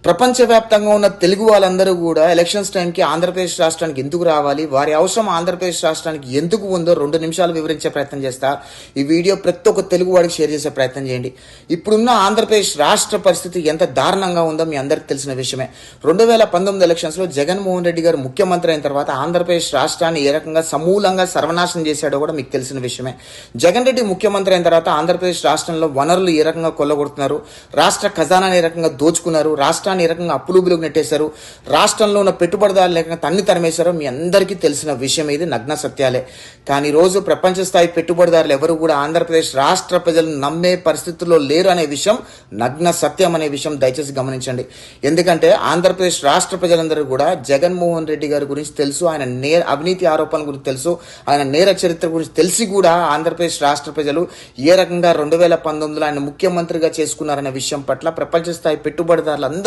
ప్రపంచవ్యాప్తంగా ఉన్న తెలుగు వాళ్ళందరూ కూడా ఎలక్షన్స్ టైంకి ఆంధ్రప్రదేశ్ రాష్ట్రానికి ఎందుకు రావాలి, వారి అవసరం ఆంధ్రప్రదేశ్ రాష్ట్రానికి ఎందుకు ఉందో 2 నిమిషాలు వివరించే ప్రయత్నం చేస్తా. ఈ వీడియో ప్రతి ఒక్క తెలుగు వాడికి షేర్ చేసే ప్రయత్నం చేయండి. ఇప్పుడున్న ఆంధ్రప్రదేశ్ రాష్ట్ర పరిస్థితి ఎంత దారుణంగా ఉందో మీ అందరికి తెలిసిన విషయమే. 2019 ఎలక్షన్స్లో జగన్మోహన్ రెడ్డి గారు ముఖ్యమంత్రి అయిన తర్వాత ఆంధ్రప్రదేశ్ రాష్ట్రాన్ని ఏ రకంగా సమూలంగా సర్వనాశనం చేశాడో కూడా మీకు తెలిసిన విషయమే. జగన్ రెడ్డి ముఖ్యమంత్రి అయిన తర్వాత ఆంధ్రప్రదేశ్ రాష్ట్రంలో వనరులు ఏ రకంగా కొల్లగొడుతున్నారు, రాష్ట్ర ఖజానాన్ని ఏ రకంగా దోచుకున్నారు, రాష్ట్రాన్ని ఏ రకంగా అప్పులుబులకు నెట్టేశారు, రాష్ట్రంలో ఉన్న పెట్టుబడిదారులు లేకుండా తన్ని తరిమేశారో మీ అందరికీ తెలిసిన విషయం. ఇది నగ్న సత్యాలే. కానీ రోజు ప్రపంచ స్థాయి పెట్టుబడిదారులు ఎవరు కూడా ఆంధ్రప్రదేశ్ రాష్ట్ర ప్రజలను నమ్మే పరిస్థితుల్లో లేరు అనే విషయం నగ్న సత్యం అనే విషయం దయచేసి గమనించండి. ఎందుకంటే ఆంధ్రప్రదేశ్ రాష్ట్ర ప్రజలందరూ కూడా జగన్మోహన్ రెడ్డి గారి గురించి తెలుసు, ఆయన అవినీతి ఆరోపణల గురించి తెలుసు, ఆయన నేర చరిత్ర గురించి తెలిసి కూడా ఆంధ్రప్రదేశ్ రాష్ట్ర ప్రజలు ఏ రకంగా 2019లో ఆయన ముఖ్యమంత్రిగా చేసుకున్నారనే విషయం పట్ల ప్రపంచ స్థాయి పెట్టుబడిదారులు